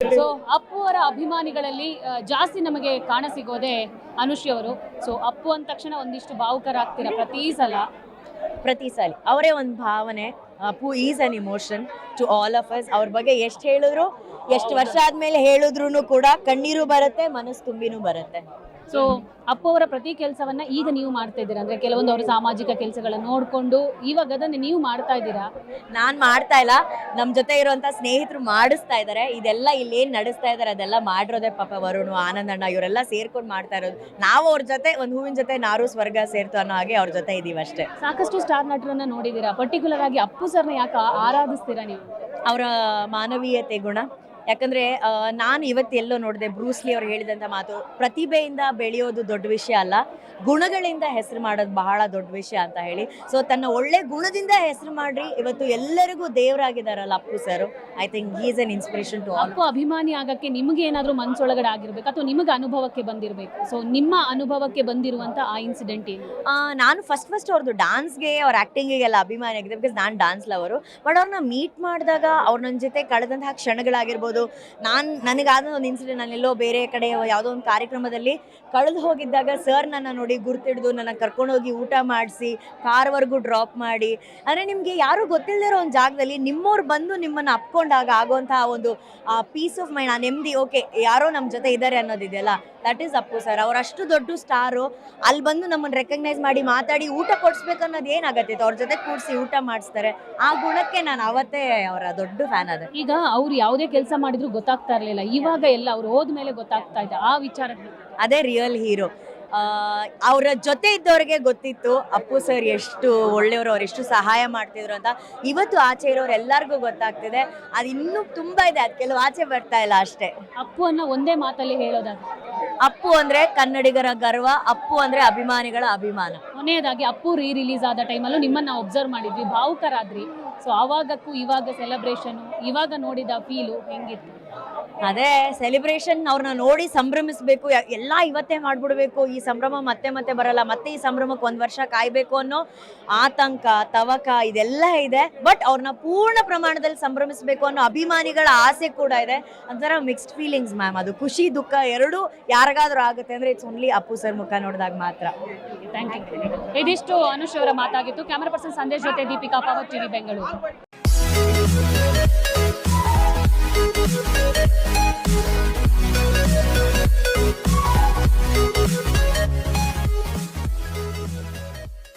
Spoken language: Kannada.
ಸೊ ಅಪ್ಪು ಅವರ ಅಭಿಮಾನಿಗಳಲ್ಲಿ ಜಾಸ್ತಿ ನಮಗೆ ಕಾಣಸಿಗೋದೆ ಅನುಶ್ರೀ ಅವರು. ಸೊ ಅಪ್ಪು ಅಂದ ತಕ್ಷಣ ಒಂದಿಷ್ಟು ಭಾವುಕರಾಗ್ತೀರಾ ಪ್ರತಿ ಸಲ ಅವರೇ ಒಂದು ಭಾವನೆ. Appu is an emotion to all of us. ಅವ್ರ ಬಗ್ಗೆ ಎಷ್ಟು ಹೇಳಿದ್ರು, ಎಷ್ಟು ವರ್ಷ ಆದ್ಮೇಲೆ ಹೇಳಿದ್ರು ಕೂಡ ಕಣ್ಣೀರು ಬರುತ್ತೆ, ಮನಸ್ಸು ತುಂಬಿನೂ ಬರುತ್ತೆ. ಸೊ ಅಪ್ಪು ಅವರ ಪ್ರತಿ ಕೆಲಸವನ್ನ ಈಗ ನೀವು ಮಾಡ್ತಾ ಇದ್ದೀರಾ, ಅಂದ್ರೆ ಕೆಲವೊಂದು ಅವರು ಸಾಮಾಜಿಕ ಕೆಲಸಗಳನ್ನ ನೋಡ್ಕೊಂಡು ಇವಾಗ ಅದನ್ನ ನೀವು ಮಾಡ್ತಾ ಇದ್ದೀರಾ? ನಾನ್ ಮಾಡ್ತಾ ಇಲ್ಲ, ನಮ್ ಜೊತೆ ಇರುವಂತ ಸ್ನೇಹಿತರು ಮಾಡಿಸ್ತಾ ಇದಾರೆ. ಇದೆಲ್ಲ ಇಲ್ಲೇನ್ ನಡೆಸ್ತಾ ಇದಾರೆ ಅದೆಲ್ಲ ಮಾಡಿರೋದೆ ಪಾಪ ವರುಣ್, ಆನಂದಣ್ಣ ಇವರೆಲ್ಲ ಸೇರ್ಕೊಂಡು ಮಾಡ್ತಾ ಇರೋದು. ನಾವು ಅವ್ರ ಜೊತೆ ಒಂದ್ ಹೂವಿನ ಜೊತೆ ನಾರು ಸ್ವರ್ಗ ಸೇರ್ತು ಅನ್ನೋ ಹಾಗೆ ಅವ್ರ ಜೊತೆ ಇದೀವಿ ಅಷ್ಟೇ. ಸಾಕಷ್ಟು ಸ್ಟಾರ್ ನಟರನ್ನ ನೋಡಿದೀರಾ, ಪರ್ಟಿಕ್ಯುಲರ್ ಆಗಿ ಅಪ್ಪು ಸರ್ನ ಯಾಕೆ ಆರಾಧಿಸ್ತೀರಾ ನೀವು? ಅವರ ಮಾನವೀಯತೆ ಗುಣ. ಯಾಕಂದ್ರೆ ನಾನು ಇವತ್ತು ಎಲ್ಲೋ ನೋಡಿದೆ, ಬ್ರೂಸ್ಲಿ ಅವ್ರು ಹೇಳಿದಂಥ ಮಾತು, ಪ್ರತಿಭೆಯಿಂದ ಬೆಳೆಯೋದು ದೊಡ್ಡ ವಿಷಯ ಅಲ್ಲ, ಗುಣಗಳಿಂದ ಹೆಸರು ಮಾಡೋದು ಬಹಳ ದೊಡ್ಡ ವಿಷಯ ಅಂತ ಹೇಳಿ. ಸೊ ತನ್ನ ಒಳ್ಳೆ ಗುಣದಿಂದ ಹೆಸರು ಮಾಡ್ರಿ ಇವತ್ತು ಎಲ್ಲರಿಗೂ ದೇವರಾಗಿದ್ದಾರಲ್ಲ Appu sir. I think he is an inspiration to all. Appu ಅಭಿಮಾನಿ ಆಗಕ್ಕೆ ನಿಮಗೆ ಏನಾದರೂ ಮನಸ್ಸೊಳಗಡೆ ಆಗಿರ್ಬೇಕು ಅಥವಾ ನಿಮಗೆ ಅನುಭವಕ್ಕೆ ಬಂದಿರಬೇಕು. ಸೊ ನಿಮ್ಮ ಅನುಭವಕ್ಕೆ ಬಂದಿರುವಂತ ಆ ಇನ್ಸಿಡೆಂಟ್ ಏನು? ನಾನು ಫಸ್ಟ್ ಅವ್ರದ್ದು ಡಾನ್ಸ್ಗೆ, ಅವ್ರ ಆ್ಯಕ್ಟಿಂಗಿಗೆಲ್ಲ ಅಭಿಮಾನಿ ಆಗಿದೆ, ಬಿಕಾಸ್ ನಾನು ಡಾನ್ಸ್ ಲವರು. ಬಟ್ ಅವ್ರನ್ನ ಮೀಟ್ ಮಾಡಿದಾಗ ಅವ್ರ ನನ್ನ ಜೊತೆ ಕಳೆದಂತಹ ಕ್ಷಣಗಳಾಗಿರ್ಬೋದು, ನನಗಾದ ಒಂದು ಇನ್ಸಿಡೆಂಟ್, ನಾನೆಲ್ಲೋ ಬೇರೆ ಕಡೆ ಯಾವುದೋ ಒಂದು ಕಾರ್ಯಕ್ರಮದಲ್ಲಿ ಕಳೆದು ಹೋಗಿದ್ದಾಗ ಸರ್ ನನ್ನ ನೋಡಿ ಗುರ್ತಿಡ್ದು ನನ್ನ ಕರ್ಕೊಂಡೋಗಿ ಊಟ ಮಾಡಿಸಿ ಕಾರ್ವರೆಗೂ ಡ್ರಾಪ್ ಮಾಡಿ, ಅಂದರೆ ನಿಮಗೆ ಯಾರೂ ಗೊತ್ತಿಲ್ಲದಿರೋ ಒಂದು ಜಾಗದಲ್ಲಿ ನಿಮ್ಮವ್ರು ಬಂದು ನಿಮ್ಮನ್ನು ಅಪ್ಕೊಂಡಾಗ ಆಗುವಂತಹ ಒಂದು ಪೀಸ್ ಆಫ್ ಮೈಂಡ್, ಆ ನೆಮ್ಮದಿ, ಓಕೆ ಯಾರೋ ನಮ್ಮ ಜೊತೆ ಇದ್ದಾರೆ ಅನ್ನೋದಿದೆಯಲ್ಲ, ದಟ್ ಈಸ್ ಅಪ್ಪು ಸರ್. ಅವ್ರು ಅಷ್ಟು ದೊಡ್ಡ ಸ್ಟಾರು, ಅಲ್ಲಿ ಬಂದು ನಮ್ಮನ್ನು ರೆಕಗ್ನೈಸ್ ಮಾಡಿ ಮಾತಾಡಿ ಊಟ ಕೊಡಿಸ್ಬೇಕು ಅನ್ನೋದು ಏನಾಗತ್ತಿತ್ತು, ಅವ್ರ ಜೊತೆ ಕೂಡಿಸಿ ಊಟ ಮಾಡಿಸ್ತಾರೆ. ಆ ಗುಣಕ್ಕೆ ನಾನು ಅವತ್ತೇ ಅವರ ದೊಡ್ಡ ಫ್ಯಾನ್ ಅದೇ. ಈಗ ಅವ್ರು ಯಾವುದೇ ಕೆಲಸ ಮಾಡಿದ್ರು ಗೊತ್ತಾಗ್ತಾ ಇರಲಿಲ್ಲ, ಇವಾಗ ಎಲ್ಲ ಅವ್ರು ಹೋದ್ಮೇಲೆ ಗೊತ್ತಾಗ್ತಾ ಇದೆ ಆ ವಿಚಾರ. ಅದೇ ರಿಯಲ್ ಹೀರೋ. ಅವರ ಜೊತೆ ಇದ್ದವ್ರಿಗೆ ಗೊತ್ತಿತ್ತು ಅಪ್ಪು ಸರ್ ಎಷ್ಟು ಒಳ್ಳೆಯವರು, ಅವ್ರು ಎಷ್ಟು ಸಹಾಯ ಮಾಡ್ತಿದ್ರು ಅಂತ. ಇವತ್ತು ಆಚೆ ಇರೋರು ಎಲ್ಲರಿಗೂ ಗೊತ್ತಾಗ್ತಿದೆ. ಅದು ಇನ್ನೂ ತುಂಬ ಇದೆ, ಅದು ಕೆಲವು ಆಚೆ ಬರ್ತಾ ಇಲ್ಲ ಅಷ್ಟೇ. ಅಪ್ಪು ಅನ್ನೋ ಒಂದೇ ಮಾತಲ್ಲಿ ಹೇಳೋದಾದ್ರೆ, ಅಪ್ಪು ಅಂದ್ರೆ ಕನ್ನಡಿಗರ ಗರ್ವ, ಅಪ್ಪು ಅಂದ್ರೆ ಅಭಿಮಾನಿಗಳ ಅಭಿಮಾನ. ಕೊನೆಯದಾಗಿ ಅಪ್ಪು ರಿಲೀಸ್ ಆದ ಟೈಮಲ್ಲೂ ನಿಮ್ಮನ್ನ ಒಬ್ಸರ್ವ್ ಮಾಡಿದ್ವಿ, ಭಾವುಕರಾದ್ರಿ. ಸೊ ಅವಾಗಕ್ಕೂ ಇವಾಗ ಸೆಲೆಬ್ರೇಷನ್, ಇವಾಗ ನೋಡಿದ ಫೀಲು ಹೆಂಗಿತ್ತು? ಅದೇ ಸೆಲೆಬ್ರೇಷನ್, ಅವ್ರನ್ನ ನೋಡಿ ಸಂಭ್ರಮಿಸ್ಬೇಕು, ಎಲ್ಲ ಇವತ್ತೇ ಮಾಡ್ಬಿಡ್ಬೇಕು, ಈ ಸಂಭ್ರಮ ಮತ್ತೆ ಮತ್ತೆ ಬರಲ್ಲ, ಮತ್ತೆ ಈ ಸಂಭ್ರಮಕ್ಕೆ ಒಂದು ವರ್ಷ ಕಾಯ್ಬೇಕು ಅನ್ನೋ ಆತಂಕ, ತವಕ ಇದೆಲ್ಲ ಇದೆ. ಬಟ್ ಅವ್ರನ್ನ ಪೂರ್ಣ ಪ್ರಮಾಣದಲ್ಲಿ ಸಂಭ್ರಮಿಸ್ಬೇಕು ಅನ್ನೋ ಅಭಿಮಾನಿಗಳ ಆಸೆ ಕೂಡ ಇದೆ. ಒಂಥರ ಮಿಕ್ಸ್ಡ್ ಫೀಲಿಂಗ್ಸ್ ಮ್ಯಾಮ್. ಅದು ಖುಷಿ ದುಃಖ ಎರಡೂ ಯಾರಿಗಾದ್ರೂ ಆಗುತ್ತೆ ಅಂದ್ರೆ ಇಟ್ಸ್ ಓನ್ಲಿ ಅಪ್ಪು ಸರ್ ಮುಖ ನೋಡಿದಾಗ ಮಾತ್ರ. Thank you. ಇದಿಷ್ಟು ಅನುಷ್ ಅವರ ಮಾತಾಗಿತ್ತು. ಕ್ಯಾಮರಾ ಪರ್ಸನ್ ಸಂದೇಶ್ ಜೊತೆ ದೀಪಿಕಾ, ಪವರ್ ಟಿವಿ, ಬೆಂಗಳೂರು.